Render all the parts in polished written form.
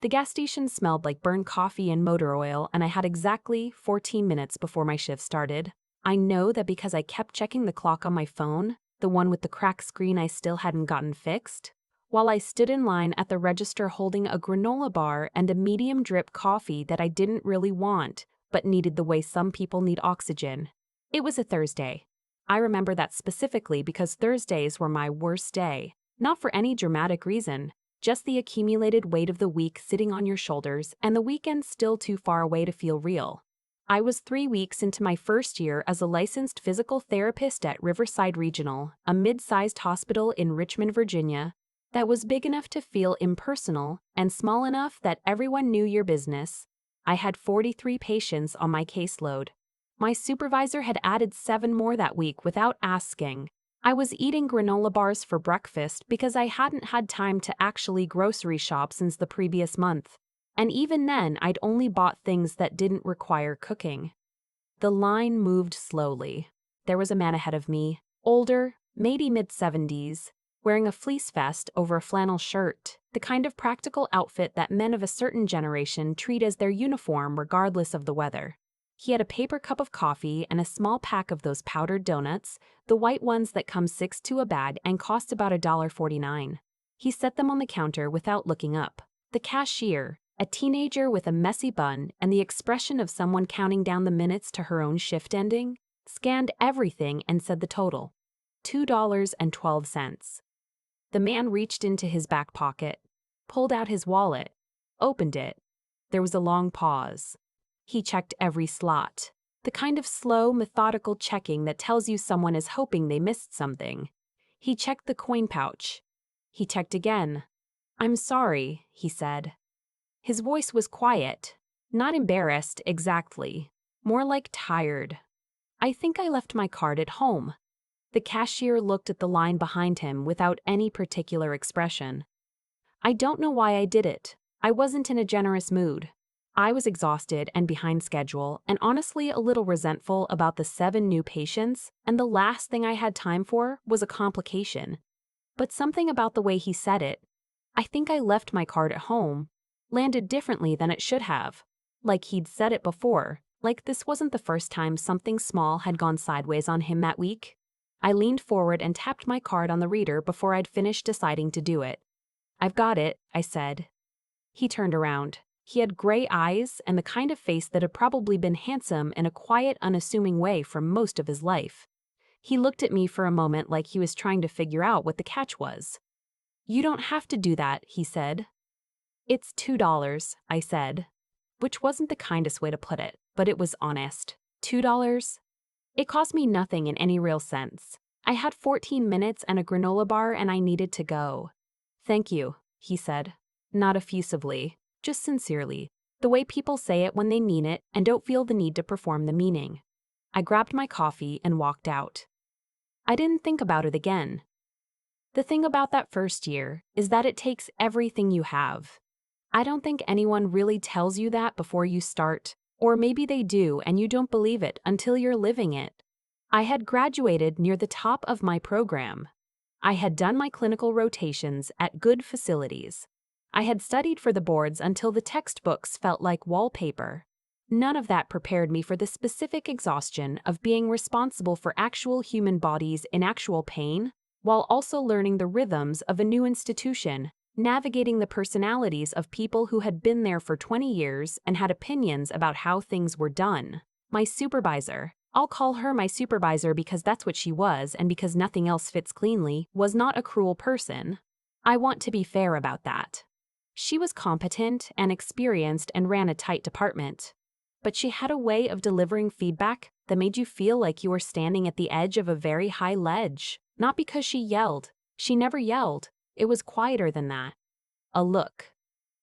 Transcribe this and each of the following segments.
The gas station smelled like burned coffee and motor oil, and I had exactly 14 minutes before my shift started. I know that because I kept checking the clock on my phone, the one with the cracked screen I still hadn't gotten fixed, while I stood in line at the register holding a granola bar and a medium drip coffee that I didn't really want, but needed the way some people need oxygen. It was a Thursday. I remember that specifically because Thursdays were my worst day, not for any dramatic reason, just the accumulated weight of the week sitting on your shoulders and the weekend still too far away to feel real. I was 3 weeks into my first year as a licensed physical therapist at Riverside Regional, a mid-sized hospital in Richmond, Virginia, that was big enough to feel impersonal and small enough that everyone knew your business. I had 43 patients on my caseload. My supervisor had added 7 more that week without asking. I was eating granola bars for breakfast because I hadn't had time to actually grocery shop since the previous month. And even then, I'd only bought things that didn't require cooking. The line moved slowly. There was a man ahead of me, older, maybe mid-70s, wearing a fleece vest over a flannel shirt, the kind of practical outfit that men of a certain generation treat as their uniform regardless of the weather. He had a paper cup of coffee and a small pack of those powdered donuts, the white ones that come 6 to a bag and cost about $1.49. He set them on the counter without looking up. The cashier, a teenager with a messy bun and the expression of someone counting down the minutes to her own shift ending, scanned everything and said the total, $2.12. The man reached into his back pocket, pulled out his wallet, opened it. There was a long pause. He checked every slot, the kind of slow, methodical checking that tells you someone is hoping they missed something. He checked the coin pouch. He checked again. "I'm sorry," he said. His voice was quiet, not embarrassed exactly, more like tired. "I think I left my card at home." The cashier looked at the line behind him without any particular expression. "I don't know why I did it. I wasn't in a generous mood. I was exhausted and behind schedule and honestly a little resentful about the 7 new patients, and the last thing I had time for was a complication." But something about the way he said it, "I think I left my card at home," landed differently than it should have. Like he'd said it before, like this wasn't the first time something small had gone sideways on him that week. I leaned forward and tapped my card on the reader before I'd finished deciding to do it. "I've got it," I said. He turned around. He had gray eyes and the kind of face that had probably been handsome in a quiet, unassuming way for most of his life. He looked at me for a moment like he was trying to figure out what the catch was. "You don't have to do that," he said. "It's $2, I said, which wasn't the kindest way to put it, but it was honest. $2? It cost me nothing in any real sense. I had 14 minutes and a granola bar and I needed to go. "Thank you," he said. Not effusively, just sincerely, the way people say it when they mean it and don't feel the need to perform the meaning. I grabbed my coffee and walked out. I didn't think about it again. The thing about that first year is that it takes everything you have. I don't think anyone really tells you that before you start, or maybe they do and you don't believe it until you're living it. I had graduated near the top of my program. I had done my clinical rotations at good facilities. I had studied for the boards until the textbooks felt like wallpaper. None of that prepared me for the specific exhaustion of being responsible for actual human bodies in actual pain, while also learning the rhythms of a new institution, navigating the personalities of people who had been there for 20 years and had opinions about how things were done. My supervisor, I'll call her my supervisor because that's what she was and because nothing else fits cleanly, was not a cruel person. I want to be fair about that. She was competent and experienced and ran a tight department. But she had a way of delivering feedback that made you feel like you were standing at the edge of a very high ledge. Not because she yelled. She never yelled. It was quieter than that. A look.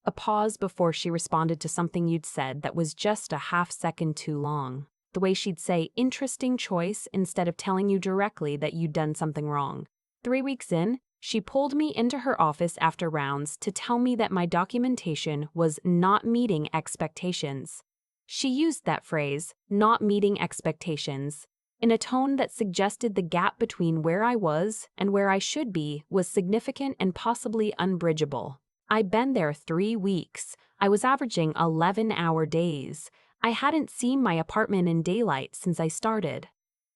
A pause before she responded to something you'd said that was just a half-second too long. The way she'd say, "interesting choice," instead of telling you directly that you'd done something wrong. 3 weeks in, she pulled me into her office after rounds to tell me that my documentation was not meeting expectations. She used that phrase, "not meeting expectations," in a tone that suggested the gap between where I was and where I should be was significant and possibly unbridgeable. I'd been there 3 weeks. I was averaging 11-hour days. I hadn't seen my apartment in daylight since I started.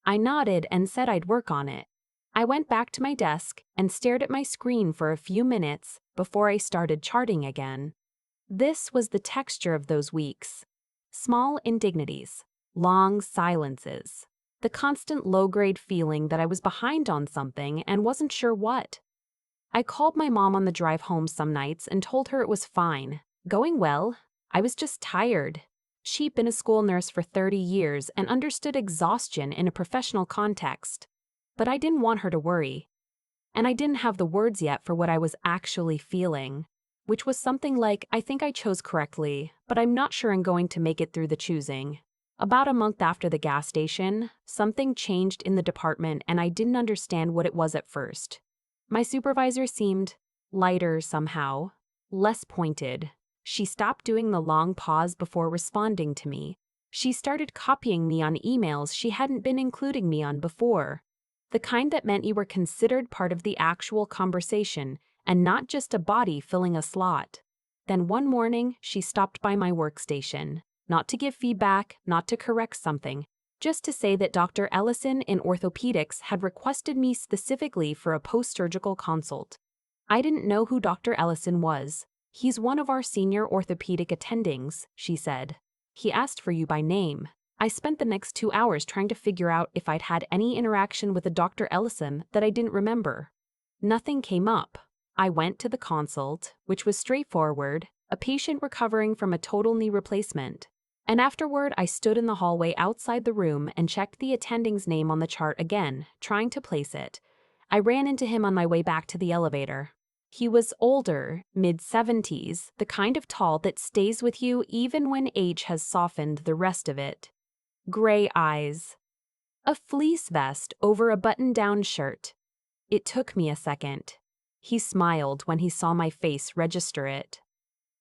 I nodded and said I'd work on it. I went back to my desk and stared at my screen for a few minutes before I started charting again. This was the texture of those weeks. Small indignities, long silences, the constant low-grade feeling that I was behind on something and wasn't sure what. I called my mom on the drive home some nights and told her it was fine, going well. I was just tired. She'd been a school nurse for 30 years and understood exhaustion in a professional context. But I didn't want her to worry. And I didn't have the words yet for what I was actually feeling, which was something like, I think I chose correctly, but I'm not sure I'm going to make it through the choosing. About a month after the gas station, something changed in the department and I didn't understand what it was at first. My supervisor seemed lighter somehow, less pointed. She stopped doing the long pause before responding to me. She started copying me on emails she hadn't been including me on before. The kind that meant you were considered part of the actual conversation and not just a body filling a slot. Then one morning, she stopped by my workstation, not to give feedback, not to correct something, just to say that Dr. Ellison in orthopedics had requested me specifically for a post-surgical consult. I didn't know who Dr. Ellison was. He's one of our senior orthopedic attendings, she said. He asked for you by name. I spent the next 2 hours trying to figure out if I'd had any interaction with a Dr. Ellison that I didn't remember. Nothing came up. I went to the consult, which was straightforward, a patient recovering from a total knee replacement. And afterward, I stood in the hallway outside the room and checked the attending's name on the chart again, trying to place it. I ran into him on my way back to the elevator. He was older, mid-70s, the kind of tall that stays with you even when age has softened the rest of it. Gray eyes. A fleece vest over a button-down shirt. It took me a second. He smiled when he saw my face register it.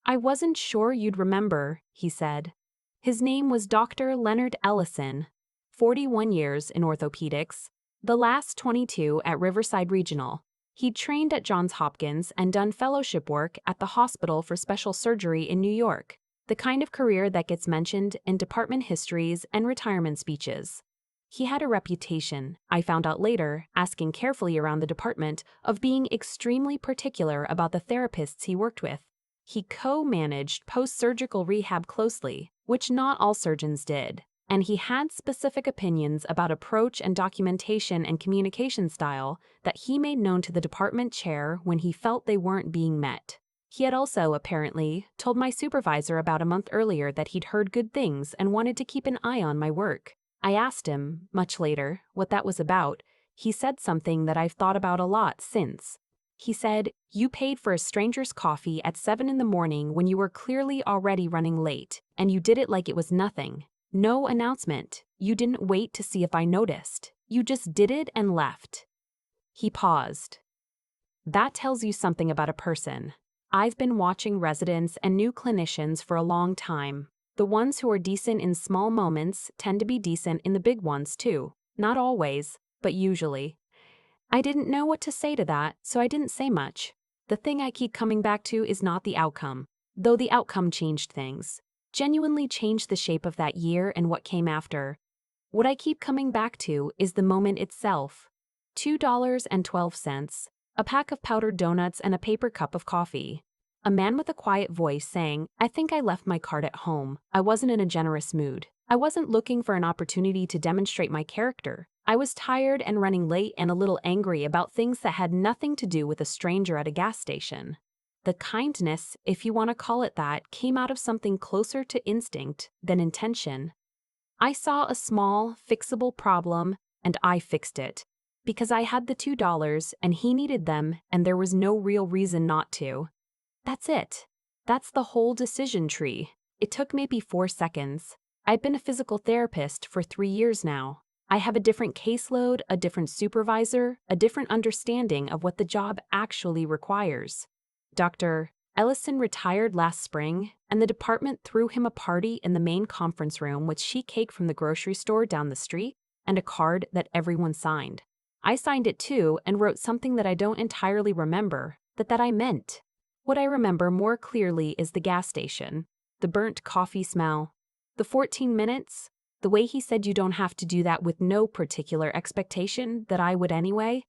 I wasn't sure you'd remember, he said. His name was Dr. Leonard Ellison, 41 years in orthopedics, the last 22 at Riverside Regional. He'd trained at Johns Hopkins and done fellowship work at the Hospital for Special Surgery in New York, the kind of career that gets mentioned in department histories and retirement speeches. He had a reputation, I found out later, asking carefully around the department, of being extremely particular about the therapists he worked with. He co-managed post-surgical rehab closely, which not all surgeons did, and he had specific opinions about approach and documentation and communication style that he made known to the department chair when he felt they weren't being met. He had also, apparently, told my supervisor about a month earlier that he'd heard good things and wanted to keep an eye on my work. I asked him, much later, what that was about. He said something that I've thought about a lot since. He said, "You paid for a stranger's coffee at 7 in the morning when you were clearly already running late, and you did it like it was nothing. No announcement. You didn't wait to see if I noticed. You just did it and left." He paused. That tells you something about a person. I've been watching residents and new clinicians for a long time. The ones who are decent in small moments tend to be decent in the big ones too. Not always, but usually. I didn't know what to say to that, so I didn't say much. The thing I keep coming back to is not the outcome, though the outcome changed things. Genuinely changed the shape of that year and what came after. What I keep coming back to is the moment itself. $2.12, a pack of powdered donuts and a paper cup of coffee. A man with a quiet voice saying, "I think I left my card at home. I wasn't in a generous mood. I wasn't looking for an opportunity to demonstrate my character. I was tired and running late and a little angry about things that had nothing to do with a stranger at a gas station." The kindness, if you want to call it that, came out of something closer to instinct than intention. I saw a small, fixable problem, and I fixed it. Because I had the $2 and he needed them and there was no real reason not to. That's it. That's the whole decision tree. It took maybe 4 seconds. I've been a physical therapist for 3 years now. I have a different caseload, a different supervisor, a different understanding of what the job actually requires. Dr. Ellison retired last spring, and the department threw him a party in the main conference room with sheet cake from the grocery store down the street and a card that everyone signed. I signed it too and wrote something that I don't entirely remember, that I meant. What I remember more clearly is the gas station, the burnt coffee smell, the 14 minutes, the way he said you don't have to do that with no particular expectation that I would anyway.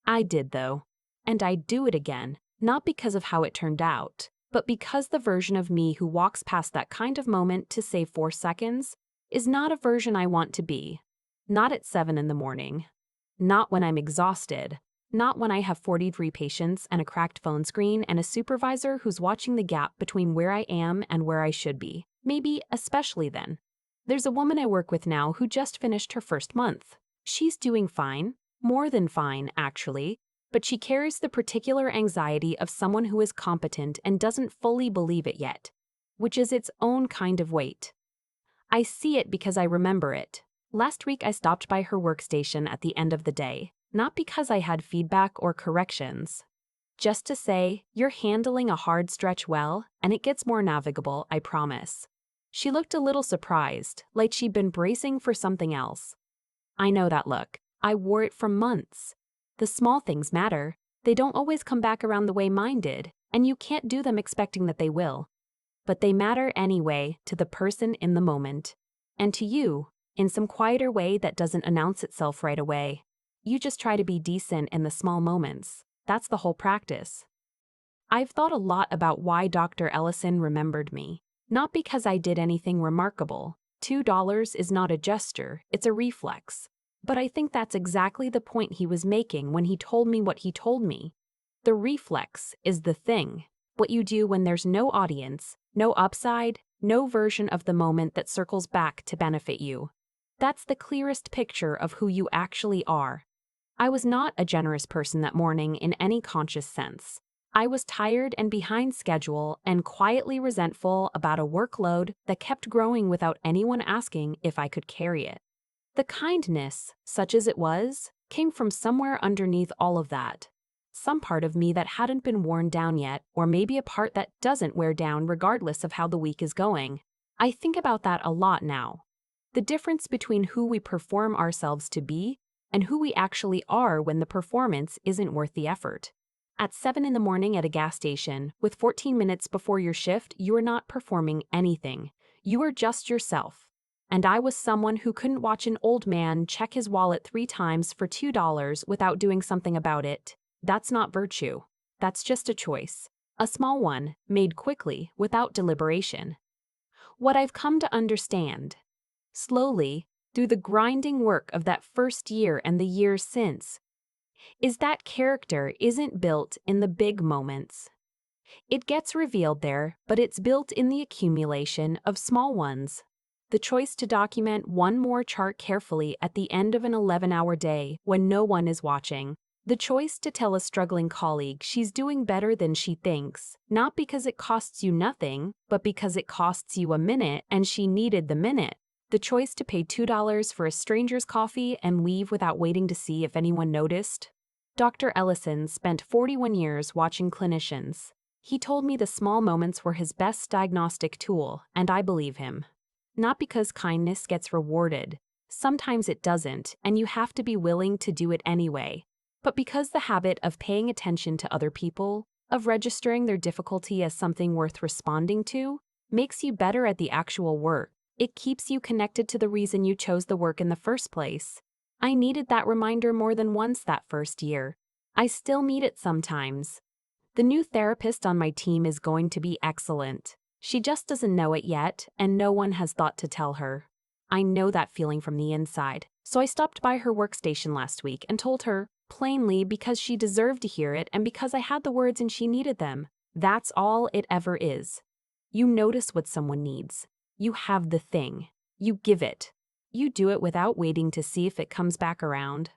I did though. And I'd do it again, not because of how it turned out, but because the version of me who walks past that kind of moment to save 4 seconds is not a version I want to be. Not at 7 in the morning. Not when I'm exhausted. Not when I have 43 patients and a cracked phone screen and a supervisor who's watching the gap between where I am and where I should be. Maybe especially then. There's a woman I work with now who just finished her first month. She's doing fine, more than fine, actually, but she carries the particular anxiety of someone who is competent and doesn't fully believe it yet, which is its own kind of weight. I see it because I remember it. Last week I stopped by her workstation at the end of the day, not because I had feedback or corrections. Just to say, you're handling a hard stretch well, and it gets more navigable, I promise. She looked a little surprised, like she'd been bracing for something else. I know that look. I wore it for months. The small things matter. They don't always come back around the way mine did, and you can't do them expecting that they will. But they matter anyway to the person in the moment. And to you, in some quieter way that doesn't announce itself right away. You just try to be decent in the small moments. That's the whole practice. I've thought a lot about why Dr. Ellison remembered me. Not because I did anything remarkable. $2 is not a gesture, it's a reflex. But I think that's exactly the point he was making when he told me what he told me. The reflex is the thing. What you do when there's no audience, no upside, no version of the moment that circles back to benefit you. That's the clearest picture of who you actually are. I was not a generous person that morning in any conscious sense. I was tired and behind schedule and quietly resentful about a workload that kept growing without anyone asking if I could carry it. The kindness, such as it was, came from somewhere underneath all of that. Some part of me that hadn't been worn down yet, or maybe a part that doesn't wear down regardless of how the week is going. I think about that a lot now. The difference between who we perform ourselves to be and who we actually are when the performance isn't worth the effort. At 7 in the morning at a gas station, with 14 minutes before your shift, you are not performing anything. You are just yourself. And I was someone who couldn't watch an old man check his wallet 3 times for $2 without doing something about it. That's not virtue. That's just a choice. A small one, made quickly, without deliberation. What I've come to understand, slowly, through the grinding work of that first year and the years since, is that character isn't built in the big moments. It gets revealed there, but it's built in the accumulation of small ones. The choice to document one more chart carefully at the end of an 11-hour day when no one is watching. The choice to tell a struggling colleague she's doing better than she thinks, not because it costs you nothing, but because it costs you a minute and she needed the minute. The choice to pay $2 for a stranger's coffee and leave without waiting to see if anyone noticed. Dr. Ellison spent 41 years watching clinicians. He told me the small moments were his best diagnostic tool, and I believe him. Not because kindness gets rewarded. Sometimes it doesn't, and you have to be willing to do it anyway. But because the habit of paying attention to other people, of registering their difficulty as something worth responding to, makes you better at the actual work. It keeps you connected to the reason you chose the work in the first place. I needed that reminder more than once that first year. I still need it sometimes. The new therapist on my team is going to be excellent. She just doesn't know it yet, and no one has thought to tell her. I know that feeling from the inside, so I stopped by her workstation last week and told her, plainly because she deserved to hear it and because I had the words and she needed them. That's all it ever is. You notice what someone needs. You have the thing. You give it. You do it without waiting to see if it comes back around.